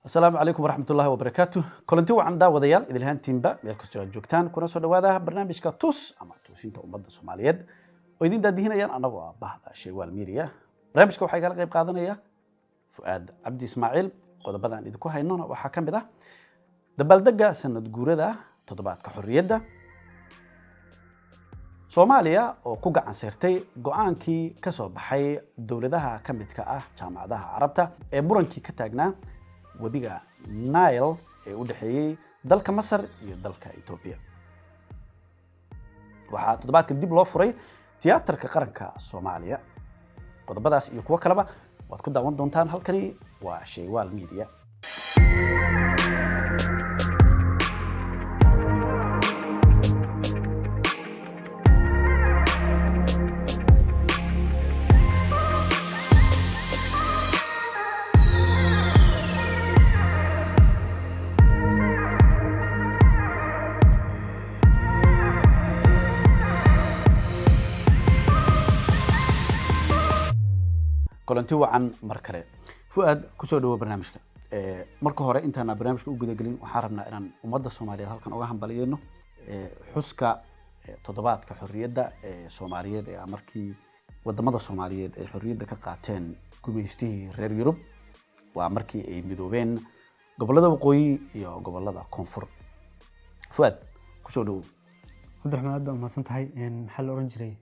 السلام عليكم ورحمة الله وبركاته. كلنتي وعن داوديال إذا الهان تيمبا ميلكستو جوجتان كنا سو دوادا برنامج كتوس أما توسينتا أمدا الصوماليات ويدين داديهنا يان أنا بعض شيوال ميريا برنامج كو حاجة غيب قادنيا فؤاد عبد إسماعيل قد بدأ إذا هينونا وحكم بده دبالدقة سنة جوردا تضبط كحرية Soomaaliya oo ku gacan saartay go'aankii ka soo baxay dawladaha ka midka ah jaamacadaha Carabta ee murankii ka taagnaa wabiga Nile ee u dhaxeeyay dalka Masar iyo dalka Itoobiya. Waxaa toddobaadka dib loo furay tiyaatarka qaranka Soomaaliya. Qodobadaas iyo kuwa kaleba waad ku daawan doontaan halkani waa Shaywaal Media. كلنتي وعن مركرة فؤاد كسر دو برنامجك مركه هراء أنت أنا برنامجك وجود جلين وحاربنا إن ومدة الصومالية هل كان أوهم بلينه حسك تضبط كحرية ده الصومالية ده مركي ودمدة الصومالية الحرية ده كقاعتين كوميستي غير يوروب ومركي مدوبين قبل هذا وقوي يا قبل هذا كونفور فؤاد كسر دو عبد الرحمن أبدا ما سنت هاي إن محل أورنجري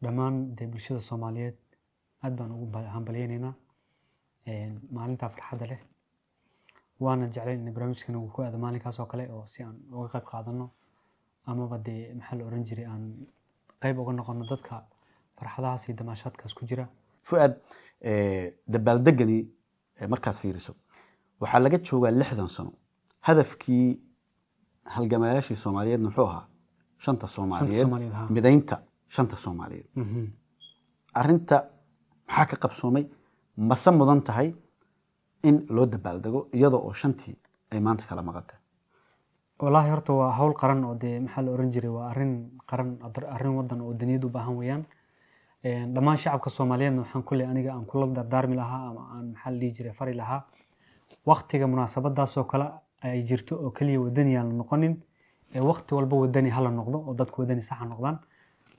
دمان دبلشة الصومالية aad baan ugu hambalyeynayna maalinta farxadda leh waana jeclayn in barnaamijkan uu ku aado maalinkaas oo kale oo si aan uga qayb qaadano ama badee maxal oran jiray aan qayb uga noqono dadka farxadahaas iyo damaashaadkaas ku jira fuad dabaaldegani markaad fiiriso waxa laga joogaa 60 sano hadafkii halgamayaashii Soomaaliyeed wuxuu ahaa shanta Soomaaliyeed midaynta shanta Soomaaliyeed arinta maxaa ka qabsoomay ma mudan tahay in loo dabaaldego iyadoo oo shantii ay maanta kala maqantay wallahi horta waa hawl qaran oo de maxaa la oran jiray waa arrin wadan oo daniyadu baahan weeyaan dhamaan shacabka Soomaaliyeed waxaan kulay aniga aan kula dardaarmi lahaa ama aan maxaa la jiray fari lahaa waqtiga munaasabadaas oo kala ay jirto oo kaliya wadaniyaan noqonin ee waqti walba wadani hala noqdo oo dadku wadani sax noqdaan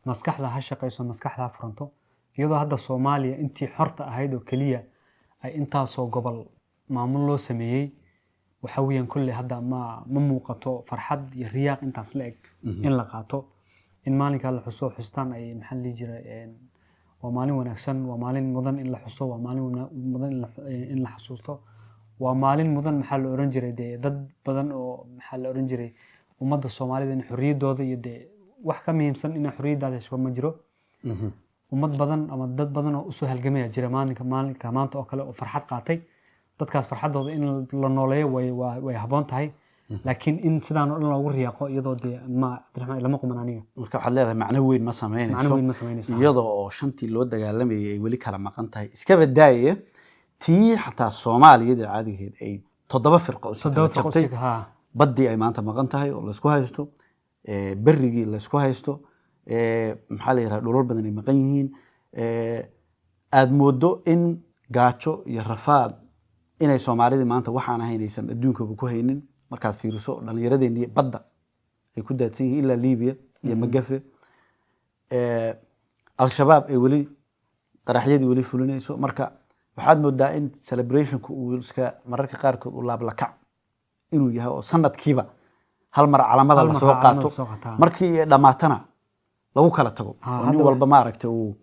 maskaxda ha shaqeyso maskaxda furanto iyadoo hadda Soomaaliya intii xorta ahayd oo kaliya ay intaasoo gobol maamul loo sameeyay waxa weeyaan kulli hadda ma muuqato farxad iyo riyaaq intaas la eg in la qaato in maalinka la xuso xustaan ay maxal li jiray waa maalin wanaagsan waa maalin mudan in la xuso waa maalin mudan in la xasuusto waa maalin mudan maxal la oran jiray dad badan oo maxal la oran jiray ummadda Soomaalida in xorriyadooda iyo wax ka muhiimsan in xorriyadda hesho ma jiro ummad badan ama dad badan oo u soo halgamaya jira maalinka maanta oo kale oo farxad qaatay dadkaas farxadooda in la nooleeyo way haboon tahay laakiin in sidaan oo dhan loogu riyaaqo iyadoo ma Abdiraxmaan lama quman aniga marka waxaad leedahay macno weyn ma sameynayso iyadoo oo shantii loo dagaalamayay ay wali kala maqan tahay iska badaayay tii xataa Soomaaliyeed caadigeed ay 7 firqo badii ay maanta maqan tahay oo la isku haysto berrigii la isku haysto maxaa la yiraahdaa dhulal badan ay maqan yihiin aad moodo in gaajo iyo rafaad inay Soomaalida maanta waxaan ahaynaysan adduunka ku haynin markaad fiiriso dhalinyaradeenii badda ay ku daadsan yihiin ilaa Liibiya iyo Magafe al-shabaab ay wali qaraxyadii wali fulinayso marka waxaad moodaa in celebrationku uu iska mararka qaarkood u laab la kac inuu yahay oo sanadkiiba hal mar calamada la soo qaato markii dhamaatana lagu kala tago nin walba ma aragtay uu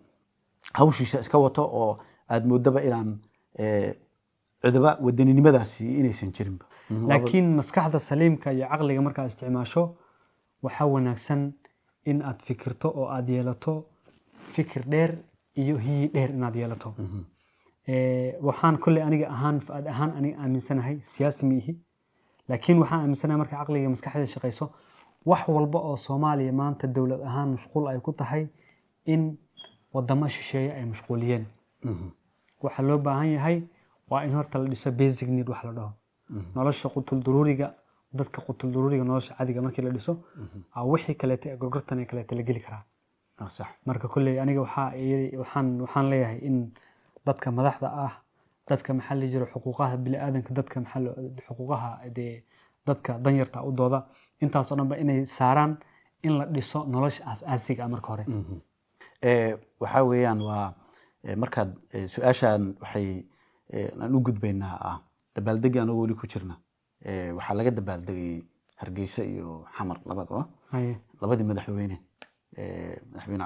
hawshiisa iska wato oo aad moodaba inaan cidaba wadaninimadaasi inaysan jirin laakiin maskaxda saliimka iyo aqliga marka isticmaasho waxa wanaagsan in aad fikirto oo aad yeelato fikir dheer iyo hiyi dheer inaad yeelato waxaan kulli aniga ahaan aniga aaminsanahay siyaasi miihi laakiin waxaan aaminsanahay marka aqliga maskaxda shaqeyso wax walba oo Soomaaliya maanta dawlad ahaan mashquul ay ku tahay in wadamo shisheeye ay mashquuliyeen waxa loo baahan yahay waa in horta la dhiso basic need wax la dhaho nolosha qutul daruuriga dadka qutul daruuriga nolosha caadiga markii la dhiso wixii kale ee gorgortan ay kale la geli karaa sax marka kulli aniga waxaan leeyahay in dadka madaxda ah dadka maxaa la jiro xuquuqaha bini'aadanka dadka xuquuqaha dadka danyarta u dooda intaas oo dhanba inay saaraan in la dhiso nolosha asaasiga ah marka hore. waxaa weeyaan waa markaad su-aashaan waxay aan u gudbaynaa dabaaldegi anagoo weli ku jirna waxaa laga dabaaldegay Hargeysa iyo Xamar labadaba labadii madaxweyne maxamed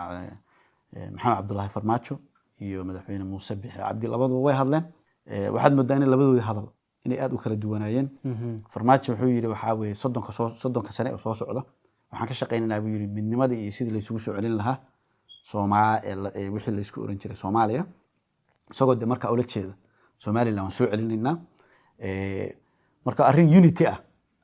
cabdullaahi farmaajo iyo madaxweyne muuse bixi cabdi labaduba way hadleen. waxaad moodaa in labadoodii hadal inay aad u kala duwanaayeen. farmaajo wuxuu yidhi waxaa weeye soddonka sane oo soo socda waxaan ka shaqaynaynaa buu yidhi midnimadii iyo sidii laysugu soo celin lahaa wixii laysku oran jiray Soomaaliya, isagoo de markaa ula jeeda Somaliland waan soo celinaynaa. marka arrin unity ah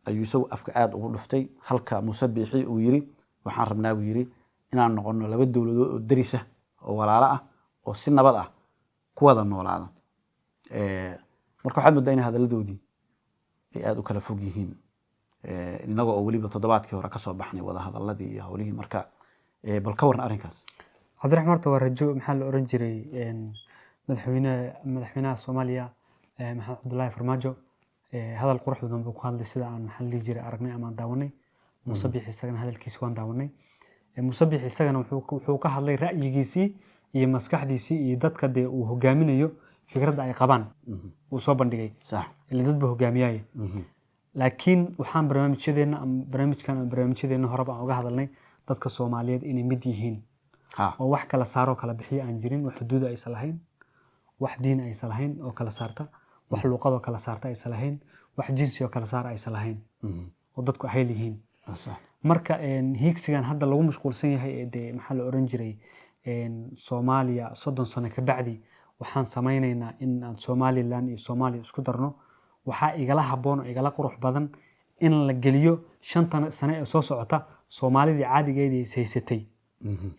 ayuu isagu afka aad ugu dhuftay, halka muuse bixi uu yidhi waxaan rabnaa buu yidhi inaan noqono laba dowladood oo darisa oo walaalo ah oo si nabad ah ku wada noolaada. marka waxaad moodaa in hadaladoodii ay aad u kala fog yihiin, inagoo oo weliba toddobaadkii hore ka soo baxnay wada hadaladii iyo howlihii. marka bal ka waran arrinkaas. cabdiraxmaan horta waa rajo maxaa la oran jiray madaxweynaha Soomaaliya maxamed cabdullaahi farmaajo hadal qurux badan buu ku hadlay sida aan maxaa la jiray aragnay ama daawanay. muuse bixi isagana hadalkiisa waan daawanay. muuse bixi isagana wuxuu ka hadlay ra'yigiisii iyo maskaxdiisii iyo dadka dee uu hogaaminayo fikradda ay qabaan uu soo bandhigay. sax ila dadba hogaamiyay. laakiin waxaan barnaamijyadeena horeba aan uga hadalnay dadka Soomaaliyeed inay mid yihiin oo wax kala saaro kala bixiyo aan jirin, wax xuduud aysan lahayn, wax diin aysan lahayn oo kala saarta, wax luqad oo kala saarta aysan lahayn, wax jinsi oo kala saar aysan lahayn oo dadku ahayl yihiin. marka hiigsigan hadda lagu mashquulsan yahay ee maxaa la oran jiray Soomaaliya 30 sano ka bacdi waxaan sameynaynaa in aan Somaliland iyo Soomaaliya isku darno. waxaa igala haboon oo igala qurux badan in la geliyo 5 sano ee soo socota Soomaalidii caadigeedii ay haysatay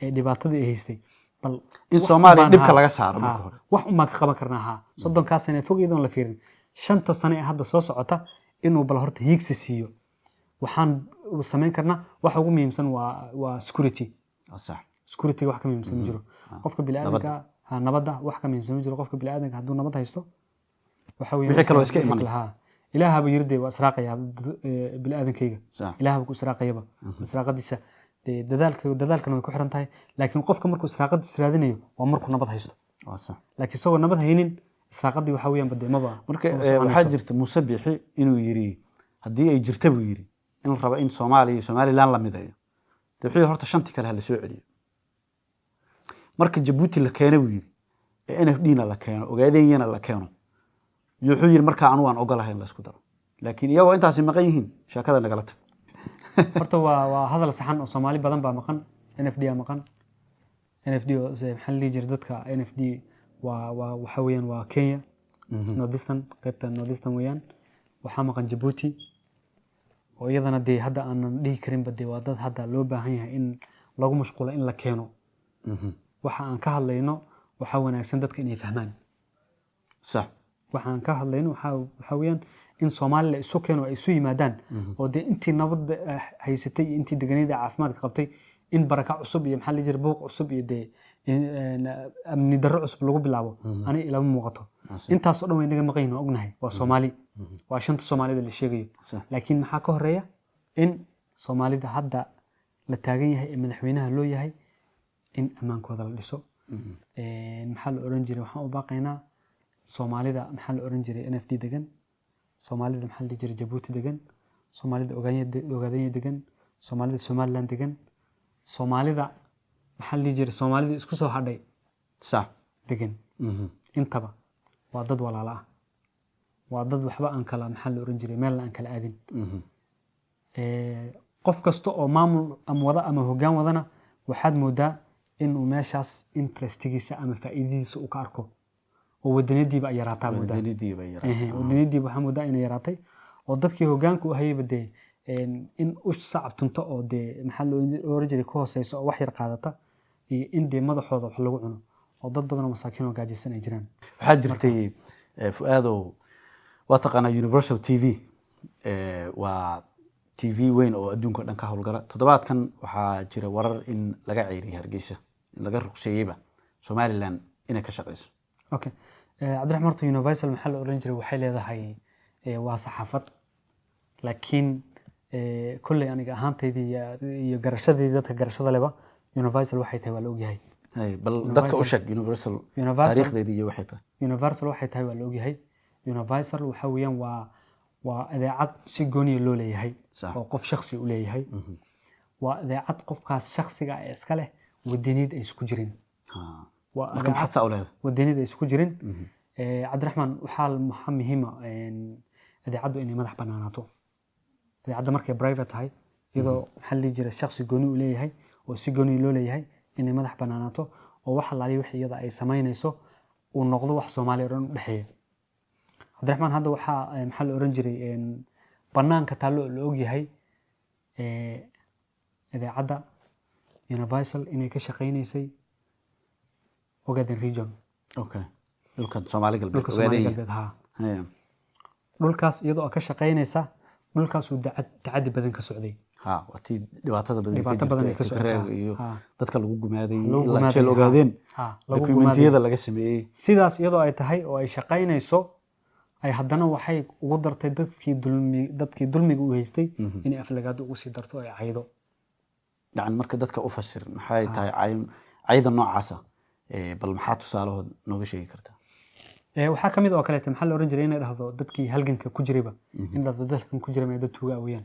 ee dhibaatadii ay haystay, bal in Soomaaliya dhibka laga saaro marka hore wax uma ka qaban karnaa 30 sano fogeedoon la fiirin 5 sano ee hadda soo socota inuu bal horta hiigsi siiyo. waxaan sameyn karnaa waxa ugu muhiimsan waa security. sax security wax ka muhiimsan jiro qofka bini'aadanka nabadda wax ka muhiimsan jiro qofka bini'aadanka hadduu nabad haysto waxa weeye wixii kale iska iman ilaaha ba yirde waa israaqaya bini'aadankayga ilaaha ku israaqayaba israaqadiisa dadaalkan way ku xiran tahay. laakiin qofka markuu israaqadiisa raadinayo waa markuu nabad haysto. sax laakiin isagoo nabad haynin israaqadii waxa weeyaan badeemaba. marka waxaa jirta muuse bixi inuu yiri haddii ay jirta buu yiri in la rabo in Soomaaliya iyo Somaliland la mideeyo wuxuu horta shantii kale la soo celiyo. marka Djibouti la keenay buu yiri NFD na la keeno ogaadeenyana la keeno wuxuu yiri marka anu waan ogolahay in la isku daro, laakiin iyagoo intaas maqan yihiin shaqada nagala tag. horta waa hadal saxan oo Soomaali badan baa maqan. NFD maqan. NFD oo maxaa la jiray dadka NFD waxa weeyaan waa Kenya Northeastern qaybta Northeastern weeyaan. waxaa maqan Djibouti oo iyadana dee hadda aanan dhihi karin ba dee waa dad hadda loo baahan yahay in lagu mashquulo in la keeno. waxa aan ka hadlayno waxa wanaagsan dadka inay fahmaan. sax waxaan ka hadlayno waxa weeyaan in Soomaaliya isu keeno ay isu yimaadaan oo dee intii nabad haysatay intii deegaanada caafimaadka qabtay in baraka cusub iyo maxaa la jiray buuq cusub iyo dee amni darro cusub lagu bilaabo ani ila muuqato. intaas oo dhan way naga maqayn oo ognahay waa Soomaali waa shanta Soomaalida la sheegayo. laakiin maxaa ka horeeya in Soomaalida hadda la taagan yahay ee madaxweynaha loo yahay in amaankooda la dhiso. maxaa la oran jiray waxaan u baaqaynaa Soomaalida maxaa la oran jiray NFD degan, Soomaalida maxaa la jiray Djibouti degan, Soomaalida ogaadeen degan, Soomaalida Somaliland degan, Soomaalida maxaa la jiray Soomaalida isku soo hadhay sax degan. intaba waa dad walaalo ah, waa dad waxba aan kala maxaa la oran jiray meel aan kala aadin. qof kasta oo maamul ama wada ama hoggaan wadana waxaad moodaa inuu meeshaas interestigiisa ama faa'iidadiisa uu ka arko oo wadaniyadiiba ay yaraataa moodaa. wadaniyadiiba waxaa moodaa inay yaraatay oo dadkii hoggaanka u hayayba dee in u sacabtunto oo dee maxaa la oran jiray ku hooseyso oo wax yar qaadata iyo in dee madaxooda wax lagu cuno oo dad badan oo masaakiin oo gaajaysan ay jiraan. waxaa jirtay Fuaadow waa taqaanaa Universal TV waa TV weyn oo adduunka dhan ka howlgala. toddobaadkan waxaa jira warar in laga ceyriyay Hargeysa in laga ruqseeyayba Somaliland inay ka shaqeyso. okay cabdiraxmaan horta universal maxaa la oran jiray waxay leedahay waa saxaafad laakiin kolley aniga ahaantaydii iyo garashadii dadka garashada leba universal waxay tahay waa la ogyahay bal dadka u sheeg universal taariikhdeedii iyo waxay tahay universal waxay tahay waa la ogyahay universal waxa weeyaan waa idaacad si gooniya loo leeyahay oo qof shakhsi u leeyahay waa idaacad qofkaas shakhsiga ah iska leh wadaniid ay isku jirin marka maxaad saa u leedahay wadaniid ay isku jirin cabdiraxmaan waxaa muhiima idaacaddu inay madax banaanaato idaacadda markay private tahay iyadoo maxaa la dhihi jiray shakhsi gooni u leeyahay oo si gooni loo leeyahay inay madax banaanaato oo wax allaaliya wixii iyada ay samaynayso uu noqdo wax Soomaaliya oo dhan u dhaxeeya cabdiraxmaan hadda waxaa maxaa la oran jiray banaanka taalo la ogyahay idaacadda universal inay ka shaqeynaysay Ogaden region okay dhulka Soomaali galbeed Ogaden ha dhulkaas iyadoo ka shaqeynaysa dhulkaas uu tacadi badan ka socday ha watii dhibaatada badan ka socday iyo dadka lagu gumaaday la jeel Ogaden dokumentiyada laga sameeyay sidaas iyadoo ay tahay oo ay shaqeynayso ay haddana waxay ugu dartay dadkii dulmiga u haystay inay aflagaado ugu sii darto ay caydo yani marka dadka u fasir maxay tahay cayda noocaasa bal maxaa tusaalahood nooga sheegi kartaa waxaa kamid oo kale maxaa la oran jiray inay dhahdo dadkii halganka ku jirayba in la dadkan ku jiray dad tuuga awiyaan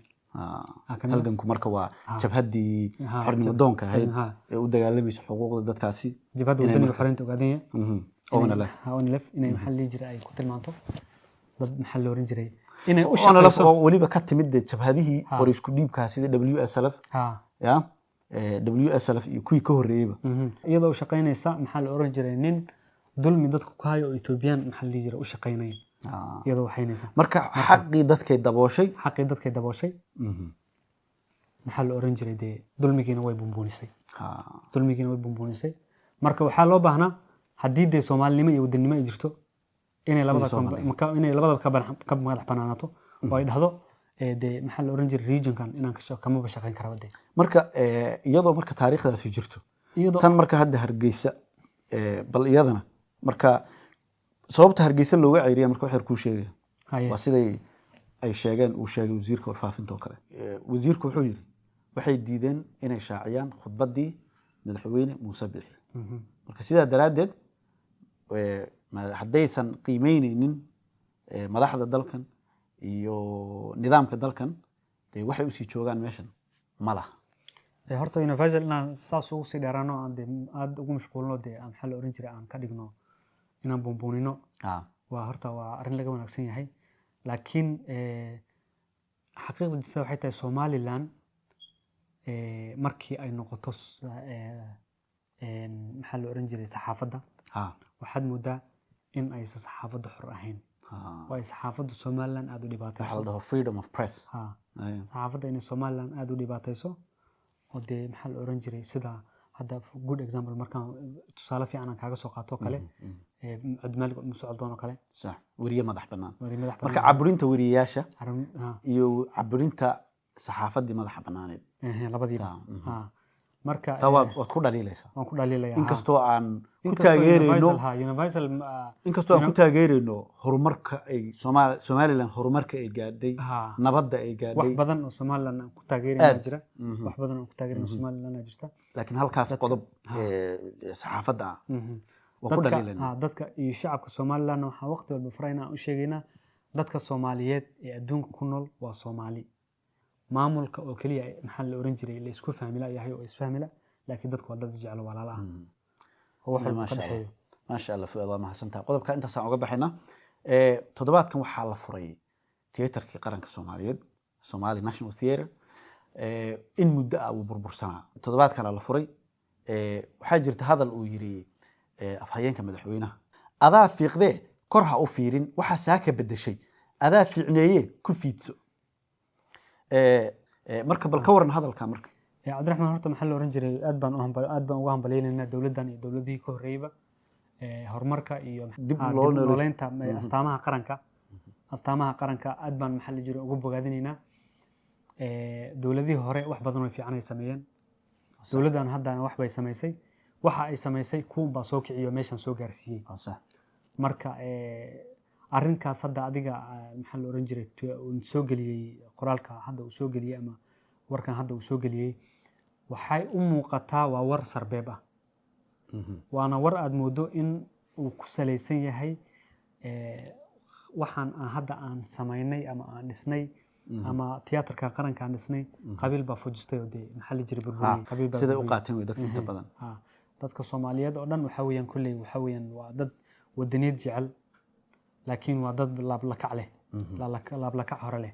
halganku marka waa jabhadii xornimo doonka ahayd ee u dagaalamaysa xuquuqda dadkaasi jabhadda wadaniga xoreynta Ogaadenya ONLF inay maxaa la jiray ay ku tilmaanto dad maxaa la oran jiray inay u ONLF oo waliba ka timid jabhadihii hore isku dhiibka sida WSLF ya WSLF iyo kuwii ka horeeyayba iyadoo shaqeynaysa maxaa la oran jiray nin dulmi dadku ku hayo Ethiopian maxaa la jiray u shaqeynay iyadoo waxaynaysa marka xaqii dadkay dabooshay maxaa la oran jiray dulmigiina way bumbuunisay marka waxaa loo baahnaa haddii Soomaalinimo iyo wadanimo ay jirto inay labada ka madax banaanaato oo ay dhahdo maxaa la oran jiray regionkan inaan kama shaqeyn kara wada marka iyadoo marka taariikhdaasi jirto tan marka hadda Hargeysa bal iyadana marka sababta Hargeysa looga ceyriyay marka waxay ku sheegay waa siday ay sheegeen uu sheegay wasiirka warfaafinta oo kale wasiirku wuxuu yiri waxay diideen inay shaaciyaan khudbadii madaxweyne Muuse Biixi marka sidaa daraadeed haddaysan qiimeyneynin madaxda dalkan iyo nidaamka dalkan waxay u sii joogaan meeshan malaha horta universal inaan saas ugu sii dheeraano aad ugu mashquulno maxaa la oran jiray aan ka dhigno inaan bumbuunino waa horta waa arrin laga wanaagsan yahay laakiin xaqiiqda jirta waxay tahay Somaliland markii ay noqoto maxaa la oran jiray saxaafadda waxaad moodaa in aysan saxaafaddu xor ahayn oo ay saxaafaddu Somaliland aad u dhibaatayso waxa la dhaho freedom of press saxaafadda in Somaliland aad u dhibaatayso oo maxaa la oran jiray sida hadda good example markaan tusaale fiican aan kaaga soo qaato kale cudmaal musuul doon kale sax wariye madax banaan marka caburinta wariyeyaasha iyo caburinta saxaafadii madax banaaneed labadiiba marka tawaad ku dhaliilaysa waan ku dhaliilaya inkastoo aan ku taageerayno horumarka ay Somaliland horumarka ay gaadhay nabadda ay gaadhay wax badan oo Somaliland ku taageerayna jira wax badan oo ku taageerayna Somaliland jirta laakiin halkaas qodob saxaafadda waa ku dhaliilayna dadka iyo shacabka Somaliland waxa waqti walba farayna u sheegaynaa dadka Soomaaliyeed ee adduunka ku nool waa Soomaali maamulka oo kaliya maxaa la oran jiray la isku fahmila yahay oo isfahmila laakiin dadku waa dad jecel walaalaha oo waxa ka dhaxeeyo ma sha Allah fiido ma hasantaa qodobka inta saan uga baxayna toddobaadkan waxaa la furay theaterkii qaranka Soomaaliyeed Somali National Theatre in muddo ah uu burbursanaa toddobaadkan la furay waxaa jirta hadal uu yiri afhayeenka madaxweynaha adaa fiiqde kor ha u fiirin waxa saaka bedeshay adaa fiicneeye ku fiidso marka bal ka waran hadalka marka cabdiraxmaan horta maxaa la oran jiray aad baan uga hambalyeynaa dowladdan iyo dowladihii ka horreeyba horumarka iyo dib loo nooleynta astaamaha qaranka aad baan maxaa la jiray ugu bogaadinaynaa dowladihii hore wax badan way fiican ay sameeyeen dowladdan haddana wax bay samaysay waxa ay samaysay kuun baa soo kiciyo meeshan soo gaarsiiyey marka arrinkaas hadda adiga maxaa la oran jiray uu soo geliyey qoraalka hadda uu soo geliyey ama warkan hadda uu soo geliyey waxay u muuqataa waa war sarbeeb ah waana war aad moodo in uu ku salaysan yahay waxaan hadda aan samaynay ama aan dhisnay ama tiyaatarka qaranka aan dhisnay qabiil baa fujistay oo dee maxaa la jiray burburiyey qabiil baa sida u qaateen way dadka inta badan dadka Soomaaliyeed oo dhan waxa weeyaan kulay waxa weeyaan waa dad wadaniyad jecel laakiin waa dad laab la kac leh laab la kac hore leh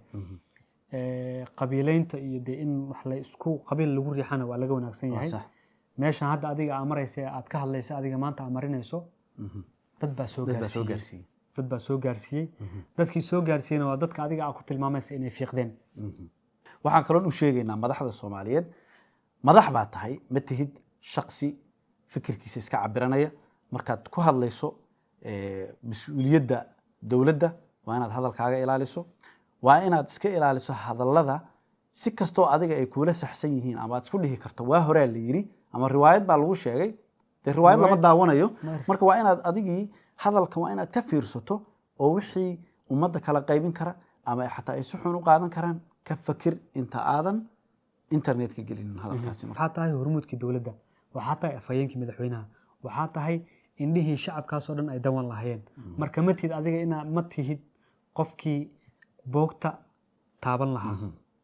qabiileynta iyo dee in wax la isku qabiil lagu riixana waa laga wanaagsan yahay meeshan hadda adiga amaraysa aad ka hadlaysa adiga maanta amarinayso dad baa soo gaarsiiyey dad baa soo gaarsiiyey dadkii soo gaarsiiyeyna waa dadka adiga aad ku tilmaamaysa inay fiiqdeen waxaan kaloon u sheegaynaa madaxda Soomaaliyeed madax baa tahay ma tihid shakhsi fikirkiisa iska cabiranaya markaad ku hadlayso mas'uuliyadda dawladda waa inaad hadalkaaga ilaaliso waa inaad iska ilaaliso hadallada si kastoo adiga ay kuula saxsan yihiin ama aad isku dhihi karto waa hore la yiri ama riwaayad baa lagu sheegay de riwaayad lama daawanayo marka waa inaad adigii hadalkan waa inaad ka fiirsato oo wixii ummadda kala qaybin kara ama xataa ay si xun u qaadan karaan ka fakir inta aadan internetka gelin hadalkaasi waxaa tahay hormuudkii dawladda waxaa tahay afhayeenkii madaxweynaha waxaa tahay indhihii shacabkaas oo dhan ay dawan lahaayeen marka ma tihid adiga inaad ma tihid qofkii boogta taaban lahaa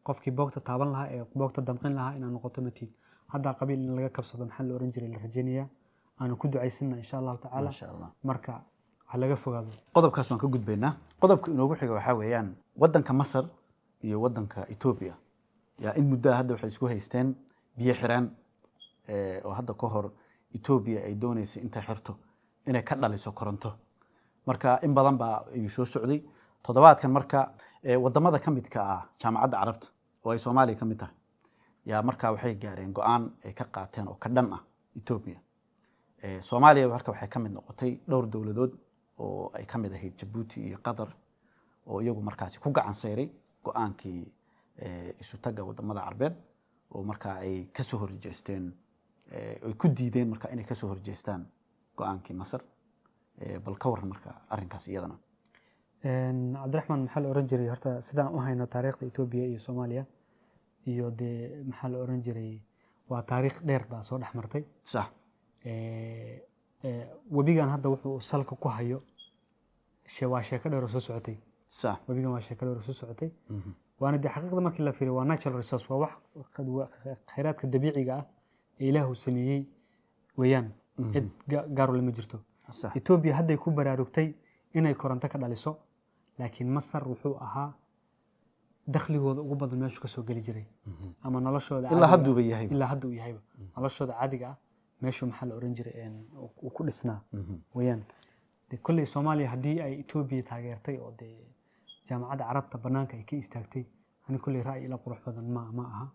qofkii boogta taaban lahaa ee boogta damqin lahaa inaad noqoto ma tihid hadda qabiil in laga kabsado maxaa la oran jiray la rajaynayaa aanu ku ducaysana insha Allah tacaala marka waxa laga fogaado qodobkaas waan ka gudbaynaa qodobka inoogu xiga waxa weeyaan wadanka Masar iyo wadanka Ethiopia yaa in muddo hadda waxay isku haysteen biyo xiraan oo hadda ka hor Ethiopia ay doonayso inta xirto inay ka dhaliso koronto marka in badan baa ay soo socday toddobaadkan marka wadamada ka midka ah jaamacadda Carabta oo ay Soomaaliya ka mid tahay yaa marka waxay gaareen go'aan ay ka qaateen oo ka dhan ah Ethiopia Soomaaliya marka waxay ka mid noqotay dhowr dawladood oo ay ka mid ahayd Djibouti iyo Qatar oo iyagu markaasi ku gacan sayray go'aankii isu taga wadamada Carbeed oo marka ay ka soo horjeesteen ay ku diideen marka inay ka soo horjeestaan go'aankii Masar bal ka waran marka arrinkaas iyadana Cabdiraxmaan maxaa la oran jiray horta sidaan u hayno taariikhda Ethiopia iyo Soomaaliya iyo de maxaa la oran jiray waa taariikh dheer baa soo dhaxmartay sax wabigan hadda wuxuu salka ku hayo waa sheeko dheer oo soo socotay sax wabigan waa sheeko dheer oo soo socotay waana de xaqiiqda markii la fiiriyo waa natural resource waa wax khayraadka dabiiciga ah ee Ilaahu sameeyay weeyaan cid gaar u lama jirto Ethiopia hadday ku baraarugtay inay koronto ka dhaliso laakiin Masar wuxuu ahaa dakhligooda ugu badan meeshu ka soo gali jiray ama noloshooda ilaa hadda uu yahay noloshooda caadiga ah meeshu maxaa la oran jiray uu ku dhisnaa weeyaan de kulli Soomaaliya hadii ay Ethiopia taageertay oo de jaamacadda Carabta banaanka ay ka istaagtay ani kulli ra'yi la qurux badan ma aha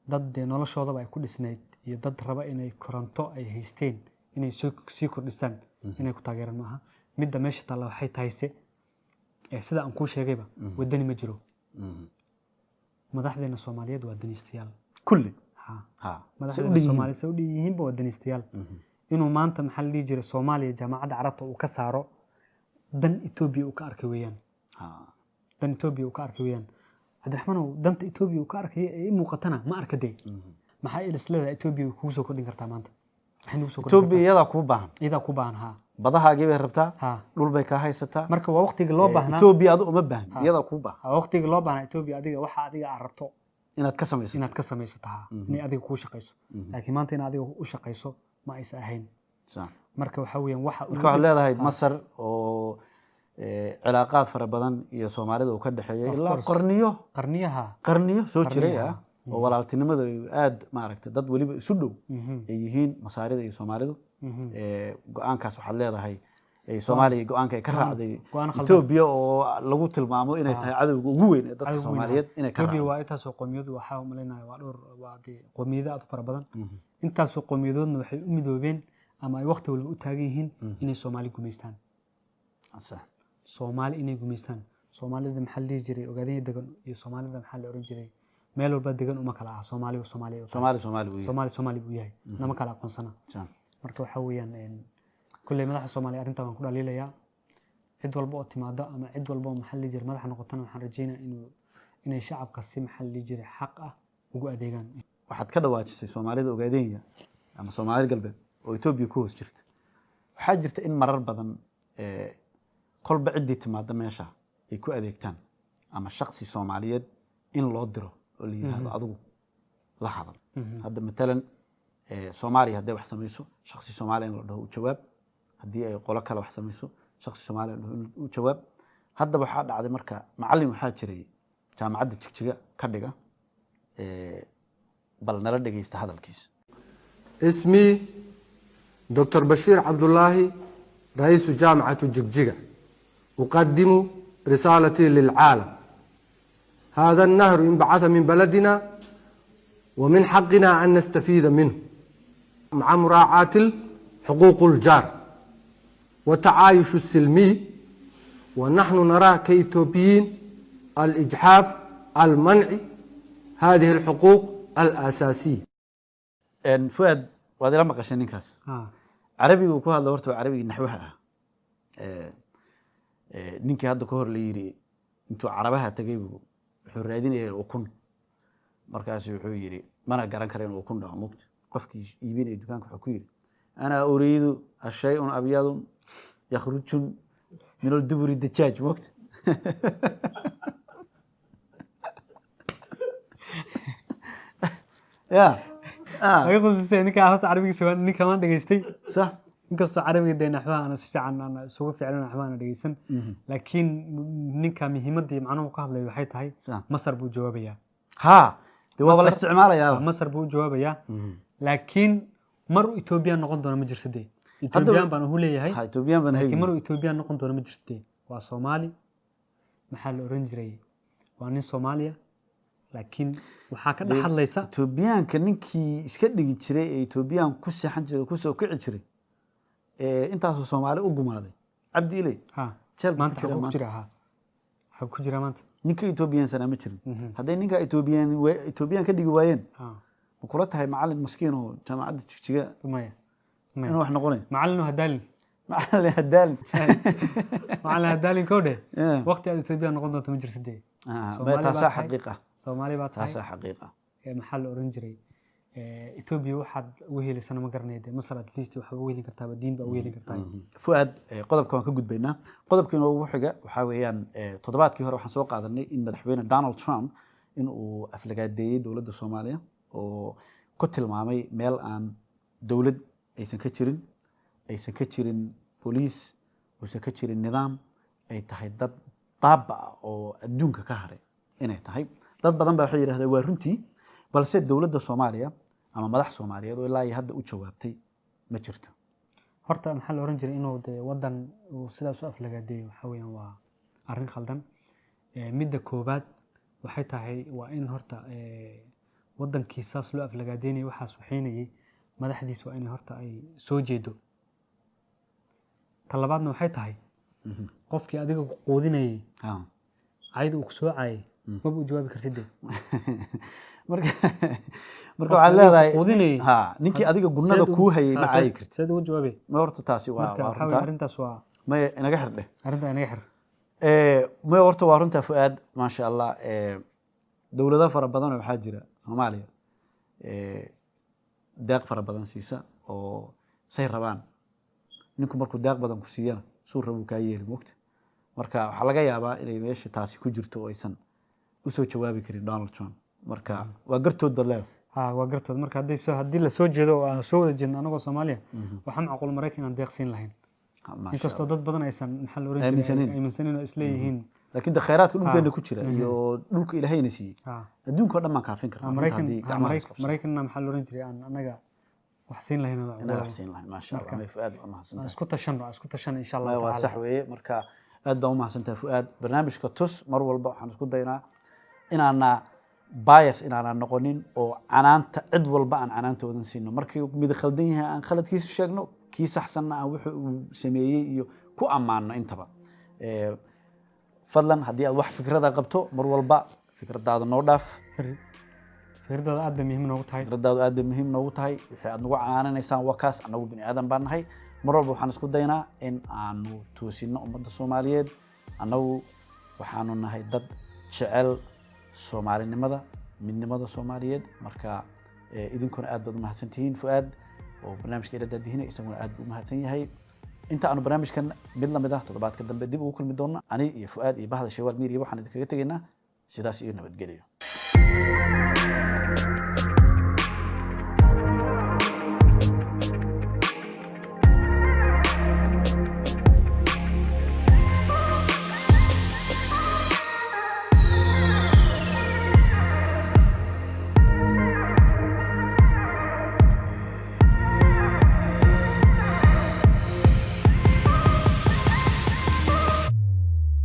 dad de noloshooda ay ku dhisnayd iyo dad raba inay koronto ay haysteen inay sii kordhistaan inay ku taageeraan maaha midda meesha taala waxay tahayse sida aan ku sheegayba wadani ma jiro madaxdeena Soomaaliyeed waa daniistayaal kulli madaxdeena Soomaaliyeed soo dhiyihiin ba waa daniistayaal inuu maanta maxaa la dhihi jiray Soomaaliya jaamacadda Carabta uu ka saaro dan Ethiopia uu ka arkay weeyaan dan Ethiopia uu ka arkay weeyaan Cabdiraxmaan danta Ethiopia uu ka arkay ee muuqatana ma arkadee maxay islada Ethiopia ku soo kordhin kartaa maanta Ethiopia iyada ku baahan ha badahaagii bay rabtaa dhul bay ka haysataa marka waa waqtiga loo baahnaa Ethiopia adu uma baahna iyada ku baahan waqtiga loo baahnaa Ethiopia adiga waxa adiga aad rabto inaad ka samaysato inay adiga ku shaqeyso laakiin maanta in adiga u shaqeyso ma aysan ahayn marka waxa weeyaan waxa leedahay Masar oo cilaaqaad fara badan iyo Soomaalida uu ka dhaxeeyay ilaa qarniyo soo jiray oo walaaltinimada aad maaragtay dad waliba isu dhow ay yihiin Masaarida iyo Soomaalidu go'aankaas waxa leedahay Soomaaliya go'aanka ay ka raacday Ethiopia oo lagu tilmaamo inay tahay cadawga ugu weyn ee dadka Soomaaliyeed inay ka raacday waa intaas oo qoomiyadu waxa u maleynayaa waa dhowr waa qoomiyada aad fara badan intaas oo qoomiyadoodna waxay u midoobeen ama ay waqti walba u taagan yihiin inay Soomaali gumeystaan Soomaali inay gumeystaan Soomaalida maxaa la dhihi jiray ogaadeen degan iyo Soomaalida maxaa la oran jiray meel walba degan uma kala ah Soomaali buu yahay nama kala aqoonsana marka waxa weeyaan كل مدح الصومالي أرنتا من كل ليلة عد والبو تمادا أما عد والبو محل جر مدح نقطنا وحرجينا إنه الشعب قسي محل جر حقه وجو أديجان waxaad ka dhawaajisay Soomaalida ogaadeenaya ama Soomaali galbeed oo Itoobiya ku hoos jirta waxaa jirta in marar badan kolba cidii timaada meesha ay ku adeegtaan ama shakhsi Soomaaliyeed in loo diro oo la yiraahdo adigu la hadal hadda matalan Soomaaliya haday wax sameeyso shakhsi Soomaali in la dhaho jawaab hadii ay qolo kale wax sameeyso shakhsi Soomaali in jawaab hadda waxa dhacday marka macallin waxa jiray jaamacadda Jigjiga ka dhiga بل نرى دغيست هذا اسمي دكتور بشير عبد الله رئيس جامعة جigjiga أقدم رسالتي للعالم هذا النهر انبعث من بلدنا ومن حقنا أن نستفيد منه مع مراعاة حقوق الجار والتعايش السلمي ونحن نرى كإثيوبيين الإجحاف المنع هذه الحقوق الأساسية. إن فؤاد وهذا لما قشنين كاس. عربي وكوه الله ورته عربي نحوها. نينك هذا كهر ليري أنتوا عربها تجيبوا حرادين وكون مركز يحيري ما أنا قرن كرين وكون ده ممكن قفك يبين الدكان كحكير. أنا أريد الشيء أبيض يخرج من الدبر الدجاج وقت. يا يقول السنة كأهات عربي سواء إني كمان دقيستي صح نقص عربي دين أحوان أنا سفي عن أنا سوق فعلا أحوان دقيسن لكن نك مهمة دي معنا وقهر لي وحيت هاي مصر بو جوابية ها دواب الاستعمار يا مصر بو جوابية لكن مرو إثيوبيا نقدر نمجر سدي إثيوبيا بنقول لي هاي إثيوبيا بنهاي لكن مرو إثيوبيا نقدر نمجر سدي وصومالي محل أورنجري وأنا صوماليا لكن waxaa ka dhaxlaysa Etoobiyaanka ninkii iska dhigi jiray ee Etoobiyaan ku saxan jiray ku soo kici jiray intaas oo Soomaali u gumaaday Cabdi Ilay jeel maanta waxa ku jira maanta ninka Etoobiyaan sana ma jirin haday ninka Etoobiyaan ka dhigi waayeen ma kula tahay macallin maskiin oo jaamacadda Jigjiga maya inuu wax noqonay macallin hadaalin macallin hadaalin koode waqti aad Etoobiyaan noqon doonto ma jirtay ma taasa xaqiiqa Soomaali baa tahay taasa xaqiiqa maxal oranjiray Ethiopia waxaad u helaysan ma garanayde Masar at least waxa u heelin kartaa diin ba u heelin kartaa Fuad qodobka waan ka gudbaynaa qodobkan ugu xiga waxa weeyaan toddobaadkii hore waxaan soo qaadanay in madaxweyne Donald Trump in uu aflagaadeeyay dawladda Soomaaliya oo ku tilmaamay meel aan dawlad aysan ka jirin police aysan ka jirin nidaam ay tahay dad taaba oo adduunka ka haray inay tahay dad badan baa waxay yiraahdeen waa runtii balse dawladda Soomaaliya ama madax Soomaaliyeed oo ilaa hadda u jawaabtay ma jirto horta maxaa la oran jiray inuu wadan uu sidaas u aflagaadeeyo waxa weeyaan waa arrin khaldan midda koobaad waxay tahay waa in horta wadankiisaas loo aflagaadeeyay waxaas waxaynayay madaxdiisu waa in horta ay soo jeedo talabaadna waxay tahay qofkii adiga qoodinayay aydu uu soo caayay ma buu jawaabi kartid marka waxaad leedahay ha ninkii adiga gurnada ku hayay ma caayi kartid sidoo jawaabay ma horta taasi waa runta arintaas waa ma inaga xirdhe arinta inaga xir ma horta waa runta Fuad ma sha Allah dawlado fara badan waxa jira Soomaaliya deeq fara badan siisa oo say rabaan ninku markuu deeq badan ku siiyana soo rabo ka yeeli moogta marka waxa laga yaabaa inay meesha taasi ku jirto oo aysan u soo jawaabi karin Donald Trump marka waa gartood badlaa waa gartood marka hadii la soo jeedo oo aan soo wada jeedno anagoo Soomaaliya waxaan macquul Mareykan aan deeqsin lahayn inkastoo dad badan aysan maxal oran jiray aymansanin oo isleeyihiin laakiin khayraadka dhulkeena ku jira iyo dhulka Ilaahayna siiyay adduunka oo dhan ma kaafin karnaa Mareykanna maxal oran jiray aan anaga wax siin lahayn ma sha Allah ma Fuad ma hasantaa isku tashan insha Allah waa sax weeye marka aad baan u mahadsantahay Fuad barnaamijka tus mar walba waxaan isku daynaa inaana bias inaana noqonin oo canaanta cid walba aan canaanta wadan siino markii mid khaldan yahay aan khaladkiisa sheegno kii saxsanna aan wuxuu uu sameeyay iyo ku amaano intaba fadlan hadii aad wax fikrada qabto mar walba fikradaada noo dhaaf fikradaada aad muhiim noogu tahay wixii aad nagu canaanaysaan waa kaas anagu bini aadan baan nahay mar walba waxaan isku daynaa in aanu toosino ummadda Soomaaliyeed annagu waxaanu nahay dad jecel Soomaalinimada midnimada Soomaaliyeed marka idinkuna aad baad u mahadsantihiin Fuad oo barnaamijka ila daadihinay isaguna aad buu u mahadsan yahay inta aanu barnaamijkan mid la mid ah toddobaadka dambe dib ugu kulmi doona ani iyo Fuad iyo bahda Shawaal Media waxaan idinkaga tegaynaa sidaas iyo nabadgelyo